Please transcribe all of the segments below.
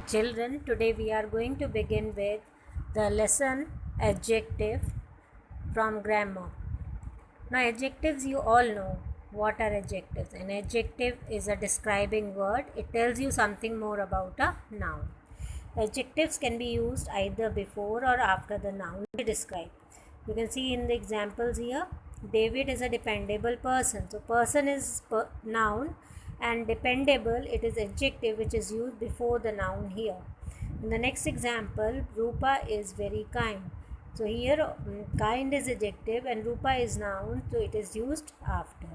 Children, today we are going to begin with the lesson adjective from grammar. Now, adjectives you all know. What are adjectives? An adjective is a describing word, it tells you something more about a noun. Adjectives can be used either before or after the noun to describe. You can see in the examples here, David is a dependable person. So, person is noun and dependable, it is adjective which is used before the noun here. In the next example, Rupa is very kind. So, here kind is adjective and Rupa is noun, so it is used after.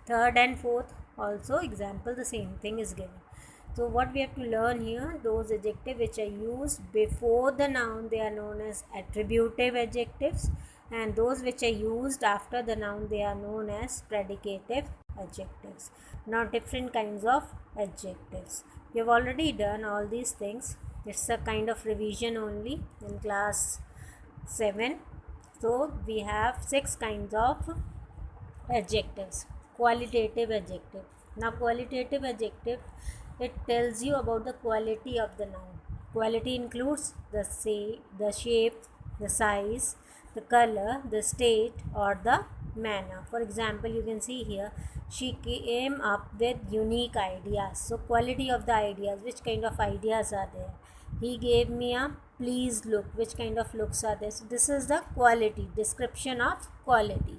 Third and fourth also example the same thing is given. So what we have to learn here, those adjectives which are used before the noun, they are known as attributive adjectives, and those which are used after the noun, they are known as predicative adjectives. Now different kinds of adjectives. We have already done all these things. It's a kind of revision only in class 7. So we have 6 kinds of adjectives. Qualitative adjective. Now qualitative adjective, it tells you about the quality of the noun. Quality includes the shape, the size, the color, the state, or the manner. For example, you can see here, she came up with unique ideas. So quality of the ideas, which kind of ideas are there? He gave me a pleased look, which kind of looks are there? So this is the quality, description of quality.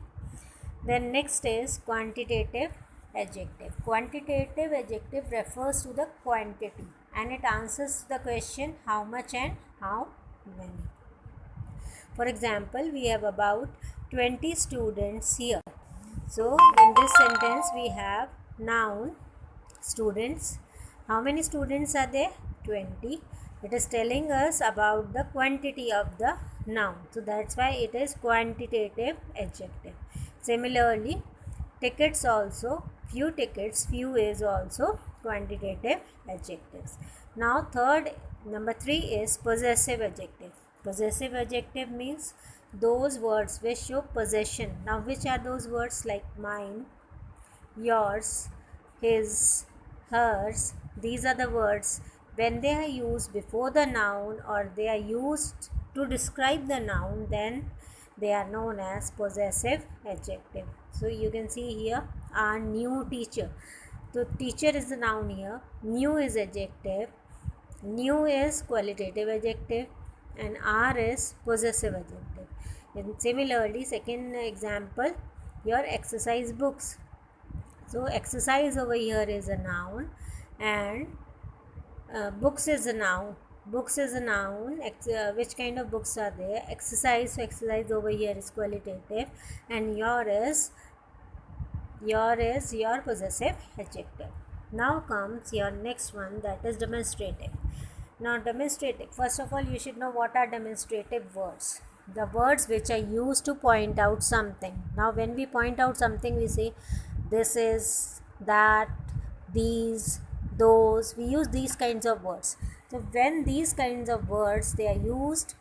Then next is quantitative adjective. Quantitative adjective refers to the quantity and it answers the question how much and how many. For example, we have about 20 students here. So in this sentence we have noun students. How many students are there? 20. It is telling us about the quantity of the noun. So that's why it is quantitative adjective. Similarly, tickets also, few tickets, few is also quantitative adjectives. Now number 3 is possessive adjective. Possessive adjective means those words which show possession. Now which are those words? Like mine, yours, his, hers. These are the words when they are used before the noun or they are used to describe the noun, then they are known as possessive adjective. So you can see here our new teacher. So teacher is the noun here, new is adjective, new is qualitative adjective, and are is possessive adjective. And similarly, second example, your exercise books. So exercise over here is a noun and books is a noun. Books is a noun. Which kind of books are there? Exercise. So exercise over here is qualitative and your your possessive adjective. Now comes your next one, that is demonstrative. Now demonstrative, first of all you should know what are demonstrative words. The words which are used to point out something. Now when we point out something, we say this is, that, these, those. We use these kinds of words. So when these kinds of words they are used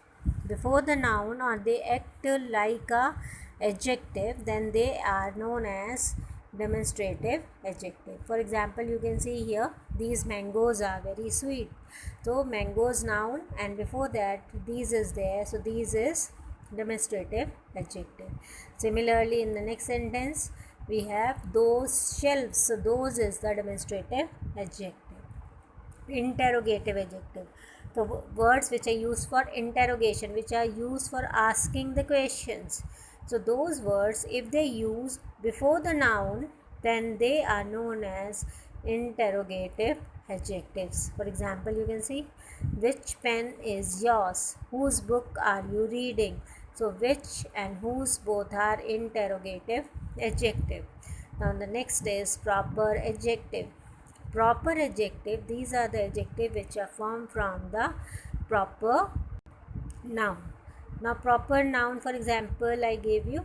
before the noun or they act like a adjective, then they are known as demonstrative adjective. For example, you can see here these mangoes are very sweet. So mangoes noun and before that these is there, so these is demonstrative adjective. Similarly, in the next sentence we have those shelves. So those is the demonstrative adjective. Interrogative adjective, the words which are used for interrogation, which are used for asking the questions. So those words, if they use before the noun, then they are known as interrogative adjectives. For example, you can see which pen is yours, whose book are you reading. So which and whose both are interrogative adjective. Now the next is proper adjective. Proper adjective, these are the adjectives which are formed from the proper noun. Now proper noun, for example, I gave you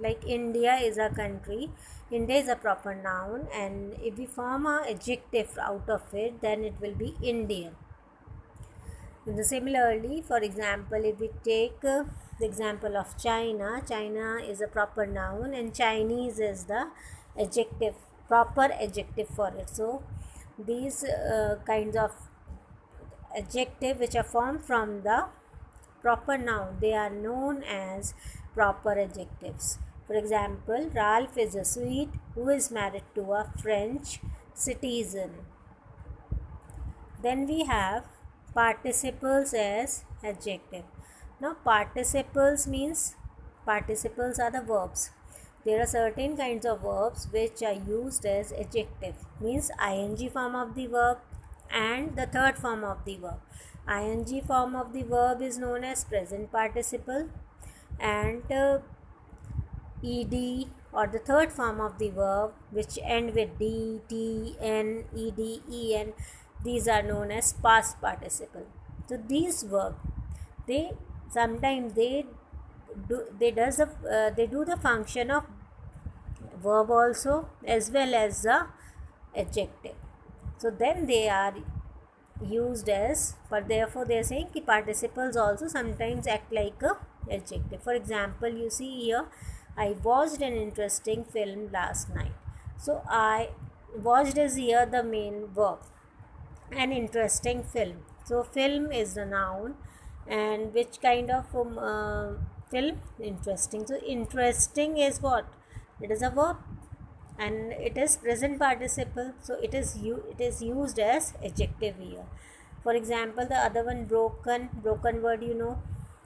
like India is a country. India is a proper noun, and if we form an adjective out of it, then it will be Indian. And similarly, for example, if we take the example of China, China is a proper noun and Chinese is the proper adjective for it. So these kinds of adjective which are formed from the proper noun, they are known as proper adjectives. For example, Ralph is a Swede who is married to a French citizen. Then we have participles as adjective. Now participles are the verbs. There are certain kinds of verbs which are used as adjective, means ing form of the verb and the third form of the verb. Ing form of the verb is known as present participle, and ed or the third form of the verb which end with d, t, n, ed, en, these are known as past participle. So these verbs, they sometimes they do the function of verb also as well as the adjective. So then they are used as, but therefore they are saying कि participles also sometimes act like a adjective. For example, you see here, I watched an interesting film last night. So I watched is here the main verb. An interesting film. So film is the noun, and which kind of film? Interesting. So interesting is what? It is a verb, and it is present participle. So it is used as adjective here. For example, the other one, broken word, you know,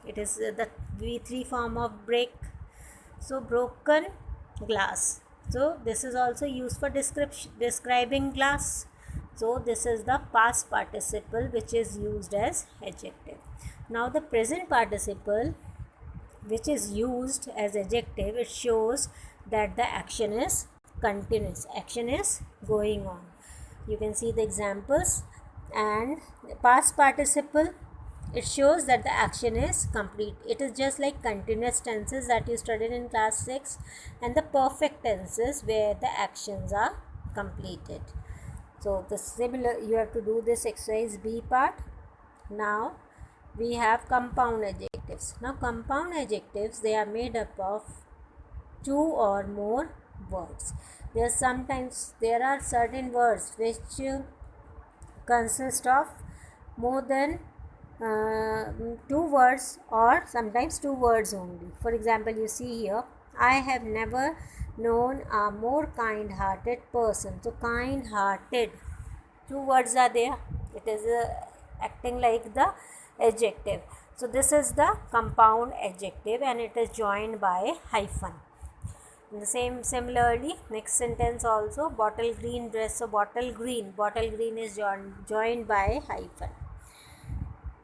it is the V3 form of break. So broken glass. So this is also used for describing glass. So this is the past participle which is used as adjective. Now the present participle which is used as adjective, it shows that the action is continuous, action is going on. You can see the examples. And past participle, it shows that the action is complete. It is just like continuous tenses that you studied in class 6, and the perfect tenses where the actions are completed. So the similar, you have to do this exercise B part. Now we have compound adjectives. Now compound adjectives, they are made up of two or more words. There are certain words which consist of more than two words, or sometimes two words only. For example, you see here, I have never known a more kind-hearted person. So kind-hearted, two words are there. It is acting like the adjective. So this is the compound adjective, and it is joined by hyphen. In the similarly, next sentence also, bottle green dress. So bottle green is joined by hyphen.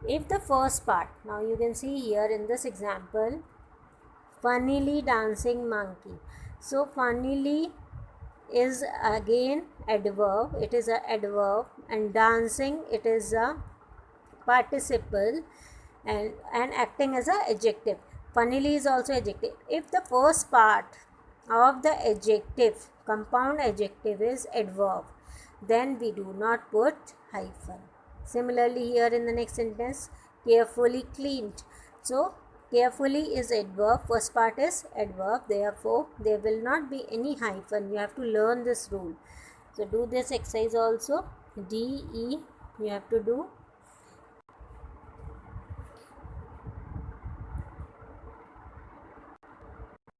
If the first part, now you can see here in this example, funnily dancing monkey. So funnily is again adverb, it is a adverb, and dancing, it is a participle, and acting as a adjective. Funnily is also adjective. If the first part of the adjective, compound adjective, is adverb, then we do not put hyphen. Similarly here in the next sentence, carefully cleaned. So carefully is adverb, first part is adverb, therefore there will not be any hyphen. You have to learn this rule. So do this exercise also. DE you have to do.